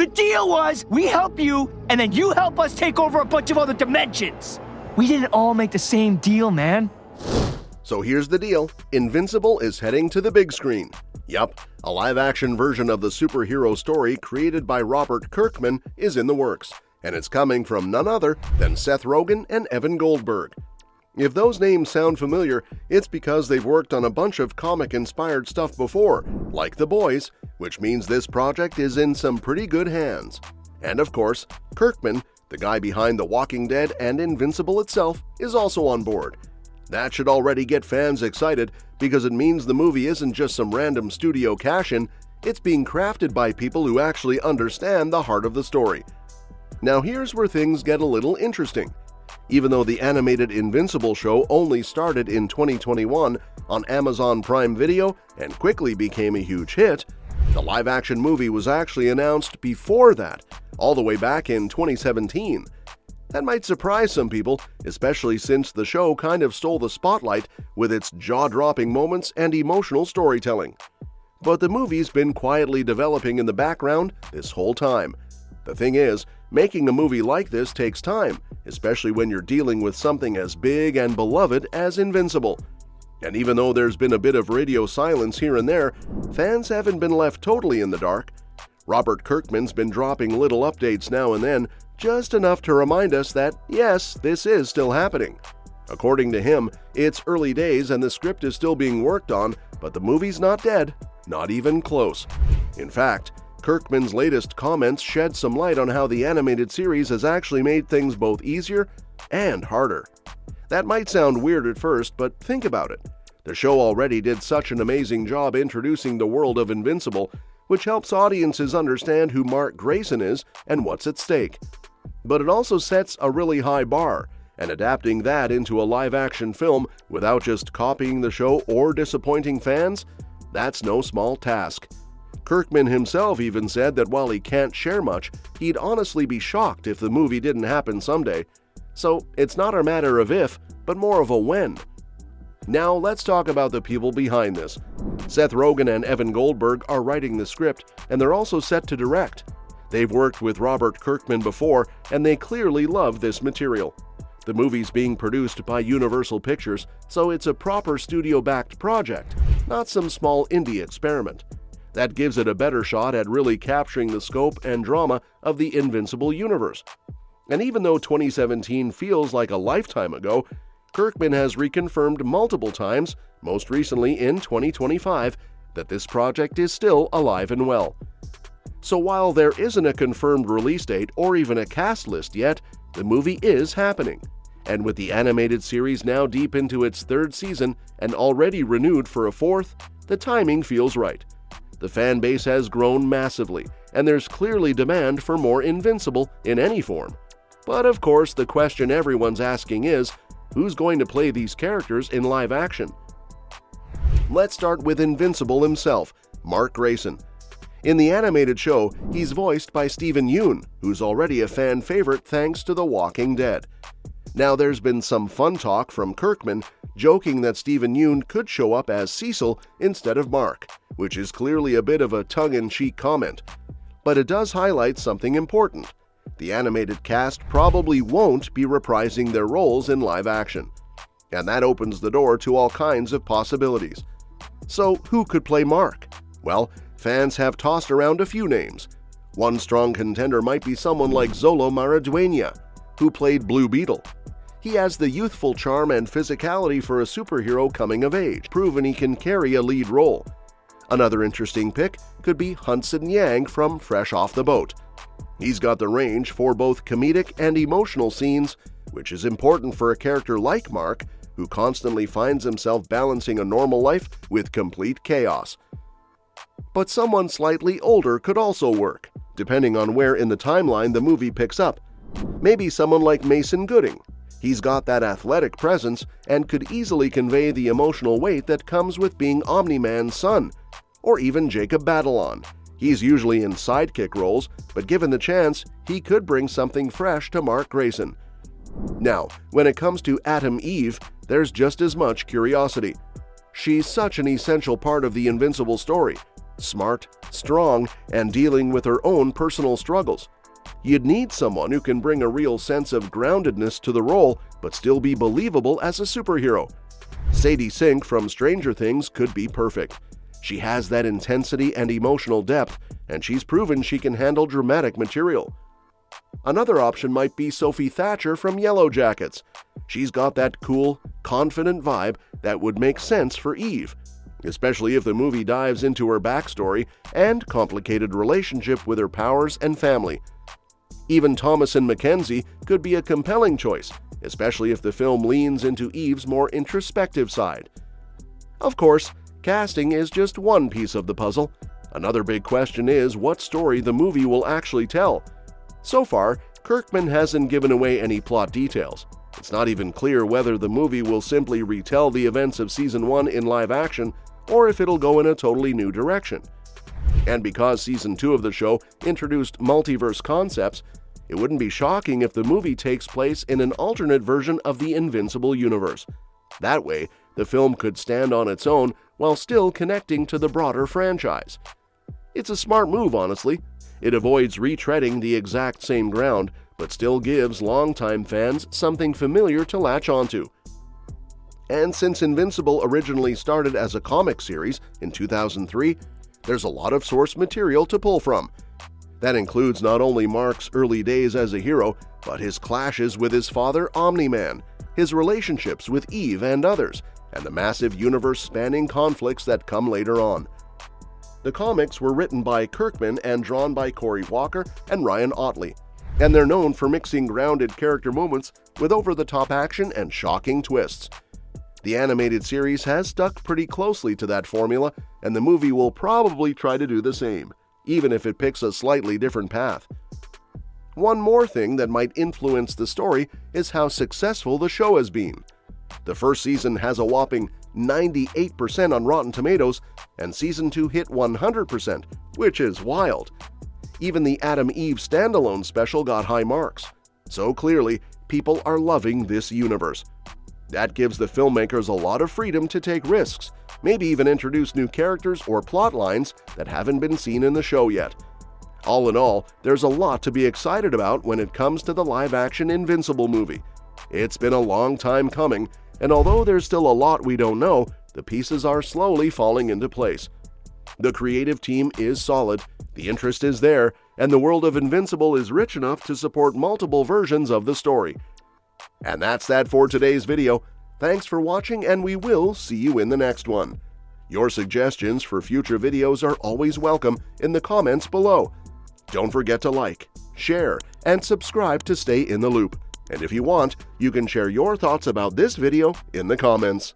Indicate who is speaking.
Speaker 1: The deal was, we help you, and then you help us take over a bunch of other dimensions. We didn't all make the same deal, man.
Speaker 2: So here's the deal. Invincible is heading to the big screen. Yup, a live-action version of the superhero story created by Robert Kirkman is in the works, and it's coming from none other than Seth Rogen and Evan Goldberg. If those names sound familiar, it's because they've worked on a bunch of comic-inspired stuff before, like The Boys, which means this project is in some pretty good hands. And of course, Kirkman, the guy behind The Walking Dead and Invincible itself, is also on board. That should already get fans excited because it means the movie isn't just some random studio cash-in, it's being crafted by people who actually understand the heart of the story. Now here's where things get a little interesting. Even though the animated Invincible show only started in 2021 on Amazon Prime Video and quickly became a huge hit, the live-action movie was actually announced before that, all the way back in 2017. That might surprise some people, especially since the show kind of stole the spotlight with its jaw-dropping moments and emotional storytelling. But the movie's been quietly developing in the background this whole time. The thing is, making a movie like this takes time, especially when you're dealing with something as big and beloved as Invincible. And even though there's been a bit of radio silence here and there, fans haven't been left totally in the dark. Robert Kirkman's been dropping little updates now and then, just enough to remind us that, yes, this is still happening. According to him, it's early days and the script is still being worked on, but the movie's not dead, not even close. In fact, Kirkman's latest comments shed some light on how the animated series has actually made things both easier and harder. That might sound weird at first, but think about it. The show already did such an amazing job introducing the world of Invincible, which helps audiences understand who Mark Grayson is and what's at stake. But it also sets a really high bar, and adapting that into a live-action film without just copying the show or disappointing fans, that's no small task. Kirkman himself even said that while he can't share much, he'd honestly be shocked if the movie didn't happen someday. So it's not a matter of if, but more of a when. Now let's talk about the people behind this. Seth Rogen and Evan Goldberg are writing the script, and they're also set to direct. They've worked with Robert Kirkman before, and they clearly love this material. The movie's being produced by Universal Pictures, so it's a proper studio-backed project, not some small indie experiment. That gives it a better shot at really capturing the scope and drama of the Invincible universe. And even though 2017 feels like a lifetime ago, Kirkman has reconfirmed multiple times, most recently in 2025, that this project is still alive and well. So while there isn't a confirmed release date or even a cast list yet, the movie is happening. And with the animated series now deep into its third season and already renewed for a fourth, the timing feels right. The fan base has grown massively, and there's clearly demand for more Invincible in any form. But of course, the question everyone's asking is, who's going to play these characters in live action? Let's start with Invincible himself, Mark Grayson. In the animated show, he's voiced by Steven Yeun, who's already a fan favorite thanks to The Walking Dead. Now there's been some fun talk from Kirkman, joking that Steven Yeun could show up as Cecil instead of Mark, which is clearly a bit of a tongue-in-cheek comment. But it does highlight something important. The animated cast probably won't be reprising their roles in live action. And that opens the door to all kinds of possibilities. So who could play Mark? Well, fans have tossed around a few names. One strong contender might be someone like Xolo Maridueña, who played Blue Beetle. He has the youthful charm and physicality for a superhero coming of age, proven he can carry a lead role. Another interesting pick could be Hudson Yang from Fresh Off the Boat. He's got the range for both comedic and emotional scenes, which is important for a character like Mark, who constantly finds himself balancing a normal life with complete chaos. But someone slightly older could also work, depending on where in the timeline the movie picks up. Maybe someone like Mason Gooding. He's got that athletic presence and could easily convey the emotional weight that comes with being Omni-Man's son. Or even Jacob Batalon. He's usually in sidekick roles, but given the chance, he could bring something fresh to Mark Grayson. Now, when it comes to Atom Eve, there's just as much curiosity. She's such an essential part of the Invincible story, smart, strong, and dealing with her own personal struggles. You'd need someone who can bring a real sense of groundedness to the role but still be believable as a superhero. Sadie Sink from Stranger Things could be perfect. She has that intensity and emotional depth, and she's proven she can handle dramatic material. Another option might be Sophie Thatcher from Yellow Jackets. She's got that cool, confident vibe that would make sense for Eve, especially if the movie dives into her backstory and complicated relationship with her powers and family. Even Thomasin McKenzie could be a compelling choice, especially if the film leans into Eve's more introspective side. Of course, casting is just one piece of the puzzle. Another big question is what story the movie will actually tell. So far, Kirkman hasn't given away any plot details. It's not even clear whether the movie will simply retell the events of Season 1 in live action or if it'll go in a totally new direction. And because Season 2 of the show introduced multiverse concepts, it wouldn't be shocking if the movie takes place in an alternate version of the Invincible universe. That way, the film could stand on its own while still connecting to the broader franchise. It's a smart move, honestly. It avoids retreading the exact same ground, but still gives longtime fans something familiar to latch onto. And since Invincible originally started as a comic series in 2003, there's a lot of source material to pull from. That includes not only Mark's early days as a hero, but his clashes with his father Omni-Man, his relationships with Eve and others, and the massive universe-spanning conflicts that come later on. The comics were written by Kirkman and drawn by Cory Walker and Ryan Ottley, and they're known for mixing grounded character moments with over-the-top action and shocking twists. The animated series has stuck pretty closely to that formula, and the movie will probably try to do the same, even if it picks a slightly different path. One more thing that might influence the story is how successful the show has been. The first season has a whopping 98% on Rotten Tomatoes, and Season 2 hit 100%, which is wild. Even the Adam Eve standalone special got high marks. So clearly, people are loving this universe. That gives the filmmakers a lot of freedom to take risks, maybe even introduce new characters or plot lines that haven't been seen in the show yet. All in all, there's a lot to be excited about when it comes to the live-action Invincible movie. It's been a long time coming, and although there's still a lot we don't know, the pieces are slowly falling into place. The creative team is solid, the interest is there, and the world of Invincible is rich enough to support multiple versions of the story. And that's that for today's video. Thanks for watching, and we will see you in the next one. Your suggestions for future videos are always welcome in the comments below. Don't forget to like, share, and subscribe to stay in the loop. And if you want, you can share your thoughts about this video in the comments.